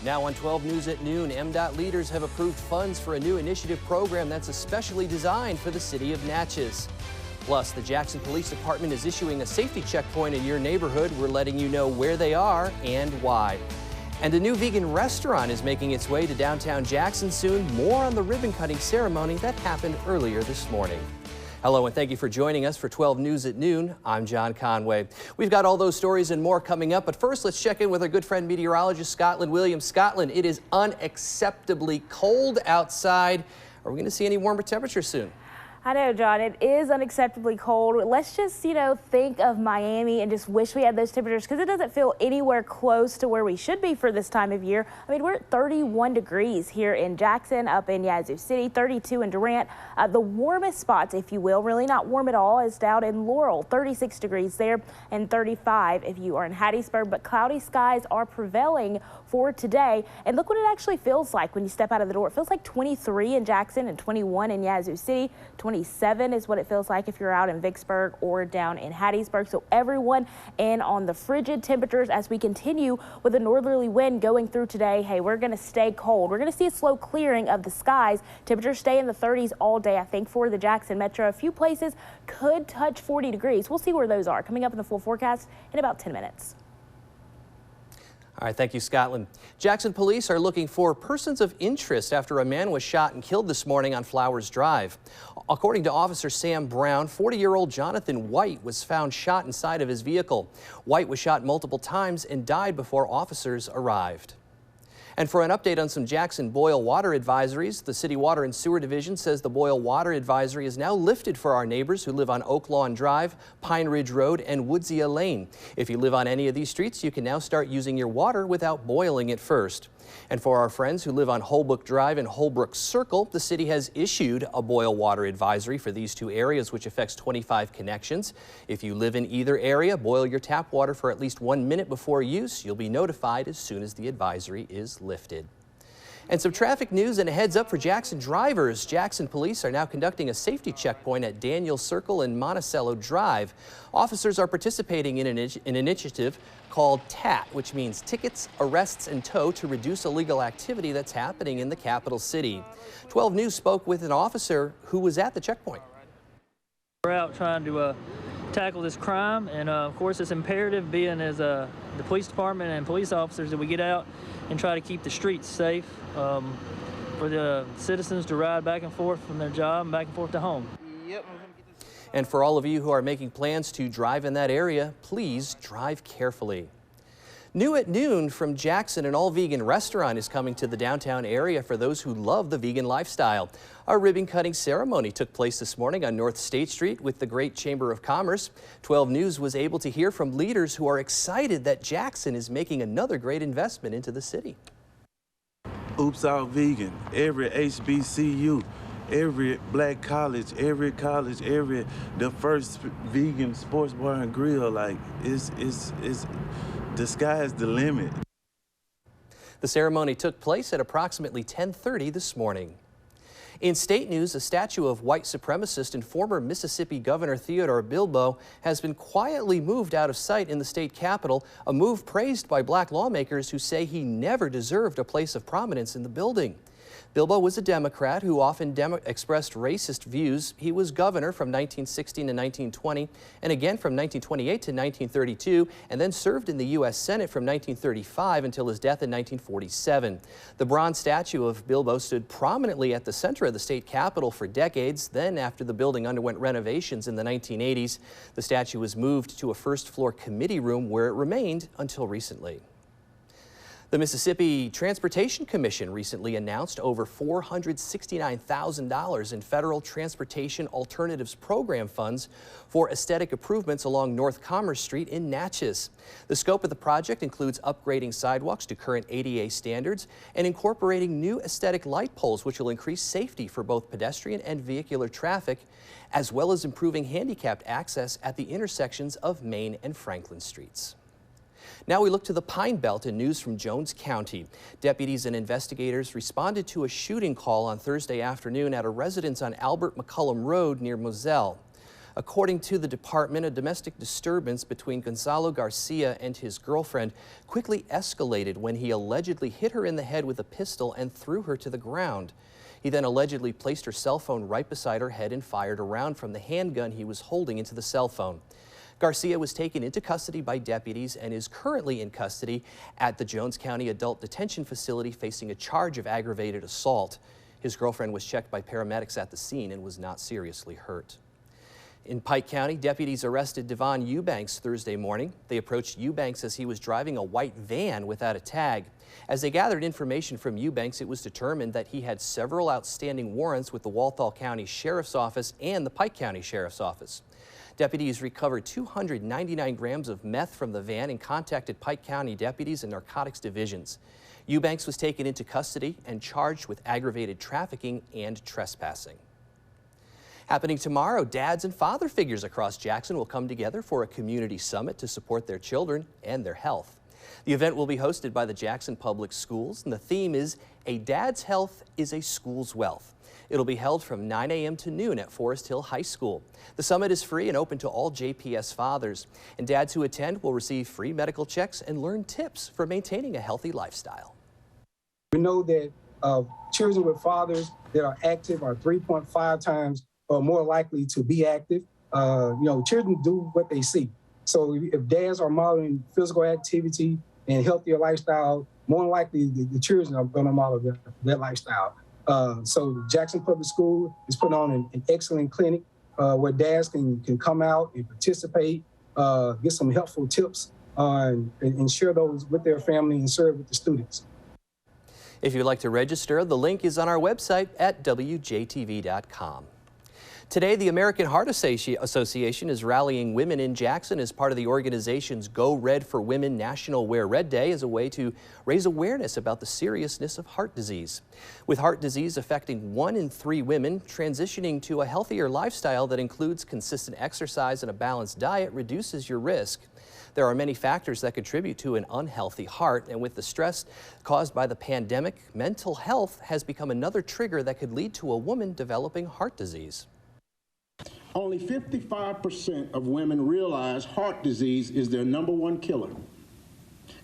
Now on 12 News at noon, MDOT leaders have approved funds for a new initiative program that's especially designed for the city of Natchez. Plus, the Jackson Police Department is issuing a safety checkpoint in your neighborhood. We're letting you know where they are and why. And a new vegan restaurant is making its way to downtown Jackson soon. More on the ribbon-cutting ceremony that happened earlier this morning. Hello and thank you for joining us for 12 News at noon. I'm John Conway. We've got all those stories and more coming up, but first let's check in with our good friend meteorologist Scottlin Williams. Scottlin, it is unacceptably cold outside. Are we going to see any warmer temperatures soon? I know, John, it is unacceptably cold. Let's just, think of Miami and just wish we had those temperatures because it doesn't feel anywhere close to where we should be for this time of year. I mean, we're at 31 degrees here in Jackson, up in Yazoo City, 32 in Durant. The warmest spots, if you will, really not warm at all, is down in Laurel, 36 degrees there and 35 if you are in Hattiesburg. But cloudy skies are prevailing for today. And look what it actually feels like when you step out of the door. It feels like 23 in Jackson and 21 in Yazoo City. 27 is what it feels like if you're out in Vicksburg or down in Hattiesburg. So everyone in on the frigid temperatures as we continue with a northerly wind going through today. Hey, we're going to stay cold. We're going to see a slow clearing of the skies. Temperatures stay in the 30s all day, I think, for the Jackson Metro. A few places could touch 40 degrees. We'll see where those are coming up in the full forecast in about 10 minutes. All right, thank you, Scotland. Jackson police are looking for persons of interest after a man was shot and killed this morning on Flowers Drive. According to Officer Sam Brown, 40-year-old Jonathan White was found shot inside of his vehicle. White was shot multiple times and died before officers arrived. And for an update on some Jackson boil water advisories, the City Water and Sewer Division says the boil water advisory is now lifted for our neighbors who live on Oak Lawn Drive, Pine Ridge Road, and Woodsia Lane. If you live on any of these streets, you can now start using your water without boiling it first. And for our friends who live on Holbrook Drive and Holbrook Circle, the city has issued a boil water advisory for these two areas, which affects 25 connections. If you live in either area, boil your tap water for at least 1 minute before use. You'll be notified as soon as the advisory is lifted. And some traffic news and a heads up for Jackson drivers. Jackson police are now conducting a safety checkpoint at Daniel Circle and Monticello Drive. Officers are participating in an initiative called TAT, which means Tickets, Arrests, and Tow, to reduce illegal activity that's happening in the capital city. 12 News spoke with an officer who was at the checkpoint. We're out trying to tackle this crime, and of course it's imperative, being as the police department and police officers, that we get out and try to keep the streets safe for the citizens to ride back and forth from their job and back and forth to home. Yep. And for all of you who are making plans to drive in that area, please drive carefully. New at noon from Jackson, an all-vegan restaurant is coming to the downtown area for those who love the vegan lifestyle. A ribbon-cutting ceremony took place this morning on North State Street with the Great Chamber of Commerce. 12 News was able to hear from leaders who are excited that Jackson is making another great investment into the city. Oops Out Vegan, every HBCU, every black college, the first vegan sports bar and grill, the sky's the limit. The ceremony took place at approximately 10:30 this morning. In state news, a statue of white supremacist and former Mississippi Governor Theodore Bilbo has been quietly moved out of sight in the state capitol, a move praised by black lawmakers who say he never deserved a place of prominence in the building. Bilbo was a Democrat who often expressed racist views. He was governor from 1916 to 1920 and again from 1928 to 1932, and then served in the U.S. Senate from 1935 until his death in 1947. The bronze statue of Bilbo stood prominently at the center of the state capitol for decades. Then, after the building underwent renovations in the 1980s, the statue was moved to a first-floor committee room where it remained until recently. The Mississippi Transportation Commission recently announced over $469,000 in federal Transportation Alternatives Program funds for aesthetic improvements along North Commerce Street in Natchez. The scope of the project includes upgrading sidewalks to current ADA standards and incorporating new aesthetic light poles, which will increase safety for both pedestrian and vehicular traffic, as well as improving handicapped access at the intersections of Main and Franklin Streets. Now we look to the Pine Belt and news from Jones County. Deputies and investigators responded to a shooting call on Thursday afternoon at a residence on Albert McCullum Road near Moselle. According to the department, a domestic disturbance between Gonzalo Garcia and his girlfriend quickly escalated when he allegedly hit her in the head with a pistol and threw her to the ground. He then allegedly placed her cell phone right beside her head and fired a round from the handgun he was holding into the cell phone. Garcia was taken into custody by deputies and is currently in custody at the Jones County Adult Detention Facility facing a charge of aggravated assault. His girlfriend was checked by paramedics at the scene and was not seriously hurt. In Pike County, deputies arrested Devon Eubanks Thursday morning. They approached Eubanks as he was driving a white van without a tag. As they gathered information from Eubanks, it was determined that he had several outstanding warrants with the Walthall County Sheriff's Office and the Pike County Sheriff's Office. Deputies recovered 299 grams of meth from the van and contacted Pike County deputies and narcotics divisions. Eubanks was taken into custody and charged with aggravated trafficking and trespassing. Happening tomorrow, dads and father figures across Jackson will come together for a community summit to support their children and their health. The event will be hosted by the Jackson Public Schools, and the theme is "A Dad's Health is a School's Wealth." It'll be held from 9 a.m. to noon at Forest Hill High School. The summit is free and open to all JPS fathers, and dads who attend will receive free medical checks and learn tips for maintaining a healthy lifestyle. We know that children with fathers that are active are 3.5 times more likely to be active. Children do what they see. So if dads are modeling physical activity and healthier lifestyle, more than likely the children are going to model that lifestyle. So Jackson Public School is putting on an excellent clinic where dads can come out and participate, get some helpful tips, and share those with their family and serve with the students. If you'd like to register, the link is on our website at WJTV.com. Today, the American Heart Association is rallying women in Jackson as part of the organization's Go Red for Women National Wear Red Day as a way to raise awareness about the seriousness of heart disease. With heart disease affecting 1 in 3 women, transitioning to a healthier lifestyle that includes consistent exercise and a balanced diet reduces your risk. There are many factors that contribute to an unhealthy heart, and with the stress caused by the pandemic, mental health has become another trigger that could lead to a woman developing heart disease. Only 55% of women realize heart disease is their #1 killer,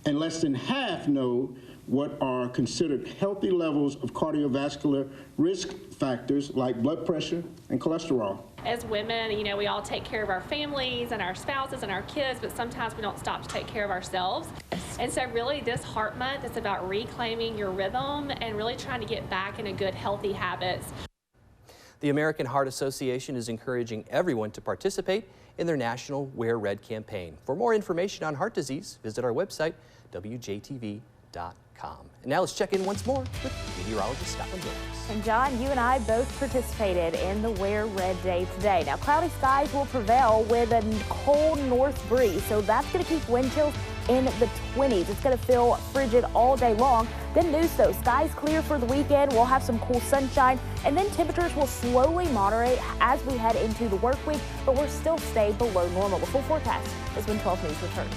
and less than half know what are considered healthy levels of cardiovascular risk factors like blood pressure and cholesterol. As women, we all take care of our families and our spouses and our kids, but sometimes we don't stop to take care of ourselves. And so really this Heart Month is about reclaiming your rhythm and really trying to get back into good, healthy habits. The American Heart Association is encouraging everyone to participate in their National Wear Red campaign. For more information on heart disease, visit our website, WJTV.com. And now let's check in once more with Meteorologist Scottlin Williams. And John, you and I both participated in the Wear Red Day today. Now, cloudy skies will prevail with a cold north breeze, so that's going to keep wind chills in the 20s. It's going to feel frigid all day long. Good news though, skies clear for the weekend. We'll have some cool sunshine, and then temperatures will slowly moderate as we head into the work week, but we'll still stay below normal. The full forecast is when 12 News returns.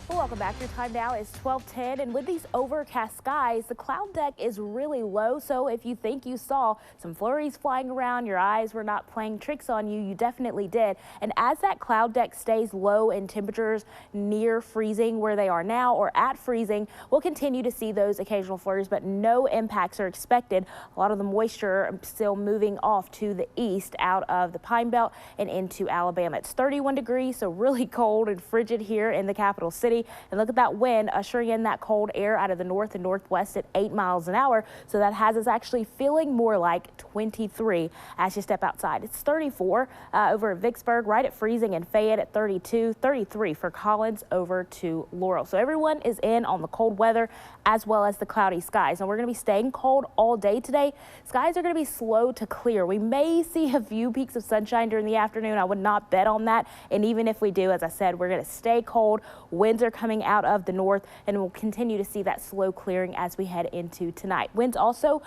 Welcome back. Your time now is 12:10, and with these overcast skies, the cloud deck is really low. So if you think you saw some flurries flying around, your eyes were not playing tricks on you, you definitely did. And as that cloud deck stays low and temperatures near freezing where they are now or at freezing, we'll continue to see those occasional flurries, but no impacts are expected. A lot of the moisture still moving off to the east out of the Pine Belt and into Alabama. It's 31 degrees, so really cold and frigid here in the capital city. And look at that wind ushering in that cold air out of the north and northwest at 8 miles an hour. So that has us actually feeling more like 23 as you step outside. It's 34 over at Vicksburg, right at freezing, and Fayette at 32, 33 for Collins over to Laurel. So everyone is in on the cold weather as well as the cloudy skies. And we're going to be staying cold all day today. Skies are going to be slow to clear. We may see a few peaks of sunshine during the afternoon. I would not bet on that. And even if we do, as I said, we're going to stay cold. Winds are coming out of the north, and we'll continue to see that slow clearing as we head into tonight. Winds also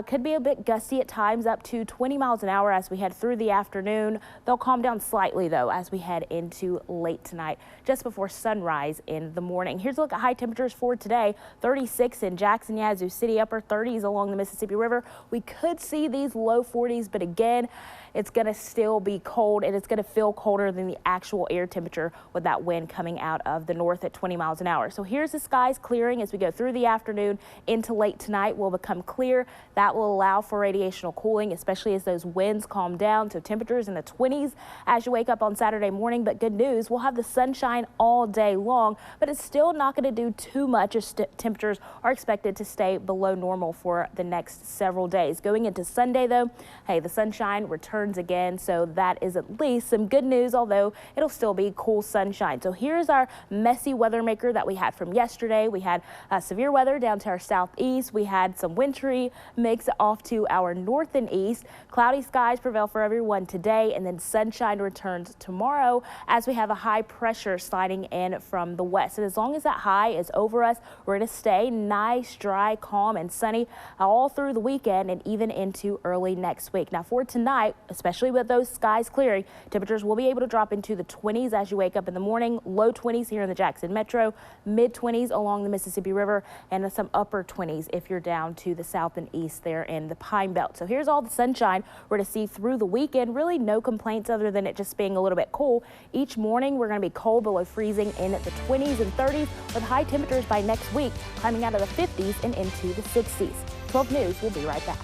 could be a bit gusty at times, up to 20 miles an hour as we head through the afternoon. They'll calm down slightly, though, as we head into late tonight, just before sunrise in the morning. Here's a look at high temperatures for today. 36 in Jackson, Yazoo City, upper 30s along the Mississippi River. We could see these low 40s, but again, it's going to still be cold, and it's going to feel colder than the actual air temperature with that wind coming out of the north at 20 miles an hour. So here's the skies clearing as we go through the afternoon into late tonight. Will become clear. That will allow for radiational cooling, especially as those winds calm down. So temperatures in the 20s as you wake up on Saturday morning. But good news, we'll have the sunshine all day long, but it's still not going to do too much as temperatures are expected to stay below normal for the next several days. Going into Sunday, though, hey, the sunshine returns again, so that is at least some good news, although it'll still be cool sunshine. So here's our messy weather maker that we had from yesterday. We had severe weather down to our southeast. We had some wintry mix off to our north and east. Cloudy skies prevail for everyone today, and then sunshine returns tomorrow as we have a high pressure sliding in from the west. And as long as that high is over us, we're going to stay nice, dry, calm, and sunny all through the weekend and even into early next week. Now for tonight, especially with those skies clearing, temperatures will be able to drop into the 20s as you wake up in the morning, low 20s here in the Jackson Metro, mid 20s along the Mississippi River, and some upper 20s if you're down to the south and east there in the Pine Belt. So here's all the sunshine we're to see through the weekend. Really no complaints other than it just being a little bit cool. Each morning we're going to be cold below freezing in the 20s and 30s, with high temperatures by next week climbing out of the 50s and into the 60s. 12 News will be right back.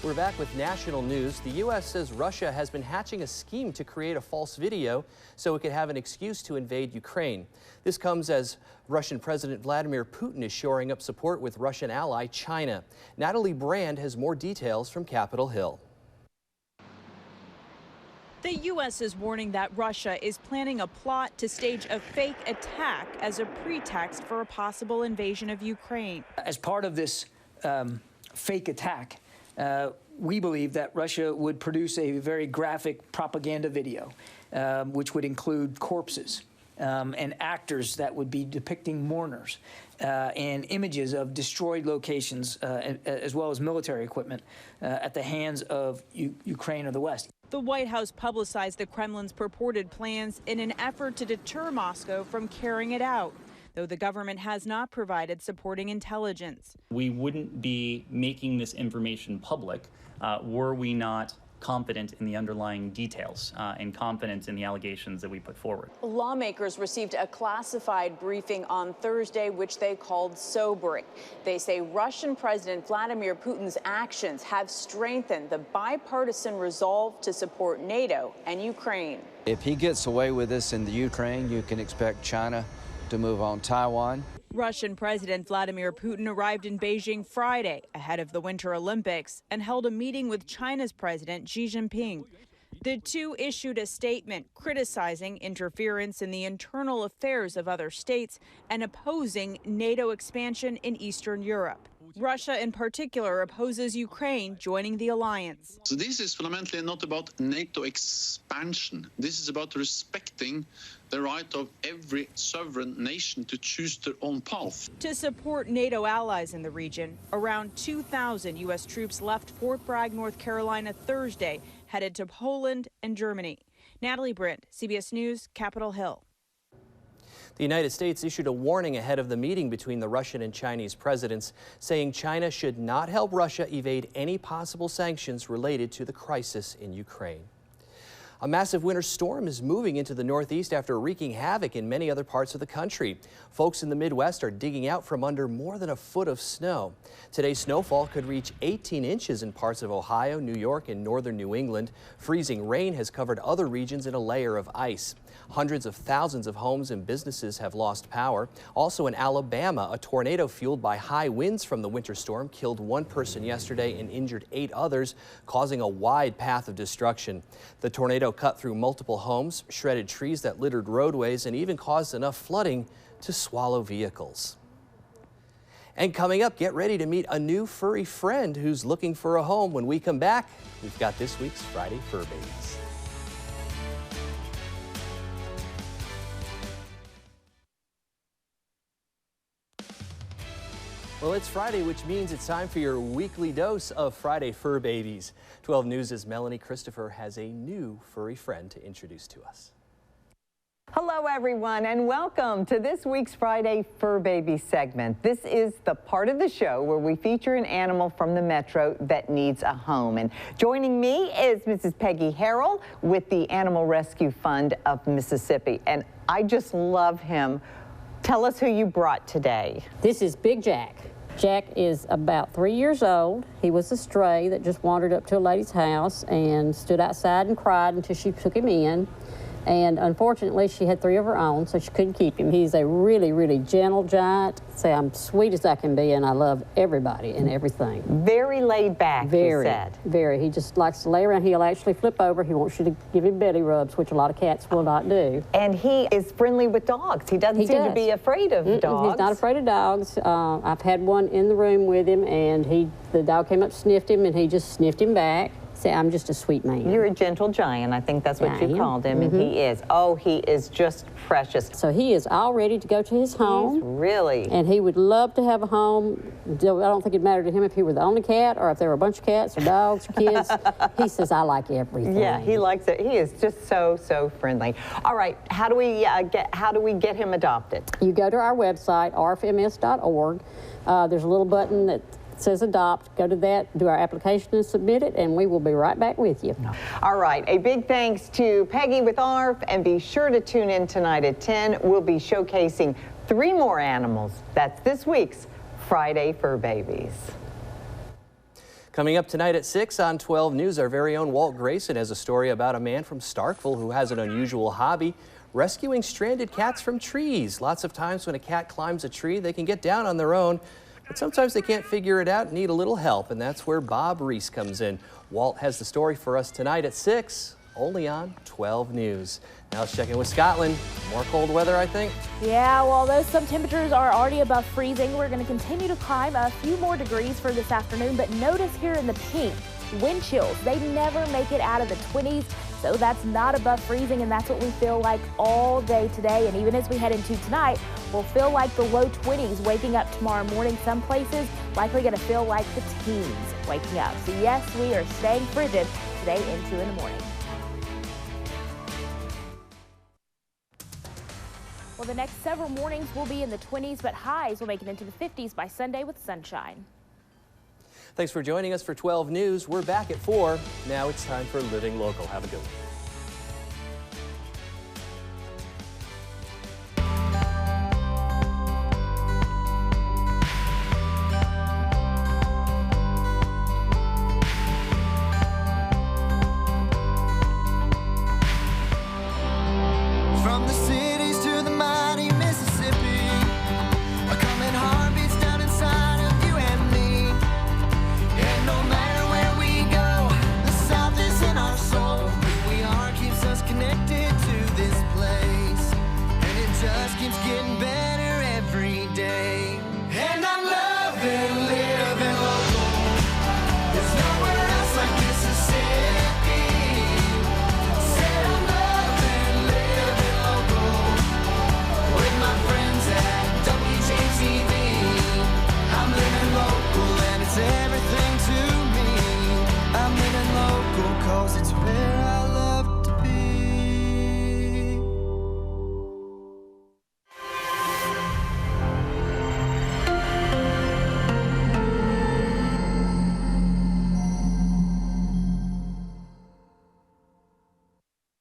We're back with national news. The U.S. says Russia has been hatching a scheme to create a false video so it could have an excuse to invade Ukraine. This comes as Russian President Vladimir Putin is shoring up support with Russian ally China. Natalie Brand has more details from Capitol Hill. The U.S. is warning that Russia is planning a plot to stage a fake attack as a pretext for a possible invasion of Ukraine. As part of this fake attack, we believe that Russia would produce a very graphic propaganda video, which would include corpses and actors that would be depicting mourners and images of destroyed locations as well as military equipment at the hands of Ukraine or the West. The White House publicized the Kremlin's purported plans in an effort to deter Moscow from carrying it out, though the government has not provided supporting intelligence. We wouldn't be making this information public were we not confident in the underlying details and confident in the allegations that we put forward. Lawmakers received a classified briefing on Thursday, which they called sobering. They say Russian President Vladimir Putin's actions have strengthened the bipartisan resolve to support NATO and Ukraine. If he gets away with this in the Ukraine, you can expect China to move on Taiwan. Russian President Vladimir Putin arrived in Beijing Friday ahead of the Winter Olympics and held a meeting with China's President Xi Jinping. The two issued a statement criticizing interference in the internal affairs of other states and opposing NATO expansion in Eastern Europe. Russia in particular opposes Ukraine joining the alliance. So this is fundamentally not about NATO expansion. This is about respecting the right of every sovereign nation to choose their own path. To support NATO allies in the region, around 2,000 U.S. troops left Fort Bragg, North Carolina Thursday, headed to Poland and Germany. Natalie Brandt, CBS News, Capitol Hill. The United States issued a warning ahead of the meeting between the Russian and Chinese presidents, saying China should not help Russia evade any possible sanctions related to the crisis in Ukraine. A massive winter storm is moving into the Northeast after wreaking havoc in many other parts of the country. Folks in the Midwest are digging out from under more than a foot of snow. Today's snowfall could reach 18 inches in parts of Ohio, New York, and northern New England. Freezing rain has covered other regions in a layer of ice. Hundreds of thousands of homes and businesses have lost power. Also in Alabama, a tornado fueled by high winds from the winter storm killed one person yesterday and injured 8 others, causing a wide path of destruction. The tornado cut through multiple homes, shredded trees that littered roadways, and even caused enough flooding to swallow vehicles. And coming up, get ready to meet a new furry friend who's looking for a home. When we come back, we've got this week's Friday Fur Babies. Well, it's Friday, which means it's time for your weekly dose of Friday Fur Babies. 12 News' Melanie Christopher has a new furry friend to introduce to us. Hello, everyone, and welcome to this week's Friday Fur Baby segment. This is the part of the show where we feature an animal from the Metro that needs a home. And joining me is Mrs. Peggy Harrell with the Animal Rescue Fund of Mississippi. And I just love him. Tell us who you brought today. This is Big Jack. Jack is about 3 years old. He was a stray that just wandered up to a lady's house and stood outside and cried until she took him in. And unfortunately, she had 3 of her own, so she couldn't keep him. He's a really, really gentle giant. Say, I'm sweet as I can be, and I love everybody and everything. Very laid back, you said. Very. He just likes to lay around. He'll actually flip over. He wants you to give him belly rubs, which a lot of cats will not do. And he is friendly with dogs. He doesn't seem to be afraid of dogs. He's not afraid of dogs. I've had one in the room with him, and the dog came up, sniffed him, and he just sniffed him back. Say, I'm just a sweet man. You're a gentle giant. I think that's what you called him, and he is. Oh, he is just precious. So he is all ready to go to his home. Really? And he would love to have a home. I don't think it'd matter to him if he were the only cat or if there were a bunch of cats or dogs or kids. He says, I like everything. Yeah, he likes it. He is just so friendly. All right, how do we get him adopted? You go to our website, rfms.org. There's a little button that says adopt. Go to that, do our application and submit it, and we will be right back with you. All right, a big thanks to Peggy with ARF, and be sure to tune in tonight at 10. We'll be showcasing 3 more animals. That's this week's Friday Fur Babies. Coming up tonight at 6 on 12 News, our very own Walt Grayson has a story about a man from Starkville who has an unusual hobby, rescuing stranded cats from trees. Lots of times when a cat climbs a tree, they can get down on their own, but sometimes they can't figure it out and need a little help, and that's where Bob Reese comes in. Walt has the story for us tonight at 6, only on 12 News. Now let's check in with Scotland. More cold weather, I think? Yeah, well, although some temperatures are already above freezing, we're going to continue to climb a few more degrees for this afternoon, but notice here in the pink, wind chills. They never make it out of the 20s. So that's not above freezing, and that's what we feel like all day today. And even as we head into tonight, we'll feel like the low 20s waking up tomorrow morning. Some places likely going to feel like the teens waking up. So yes, we are staying frigid today into in the morning. Well, the next several mornings will be in the 20s, but highs will make it into the 50s by Sunday with sunshine. Thanks for joining us for 12 News. We're back at 4. Now it's time for Living Local. Have a good one.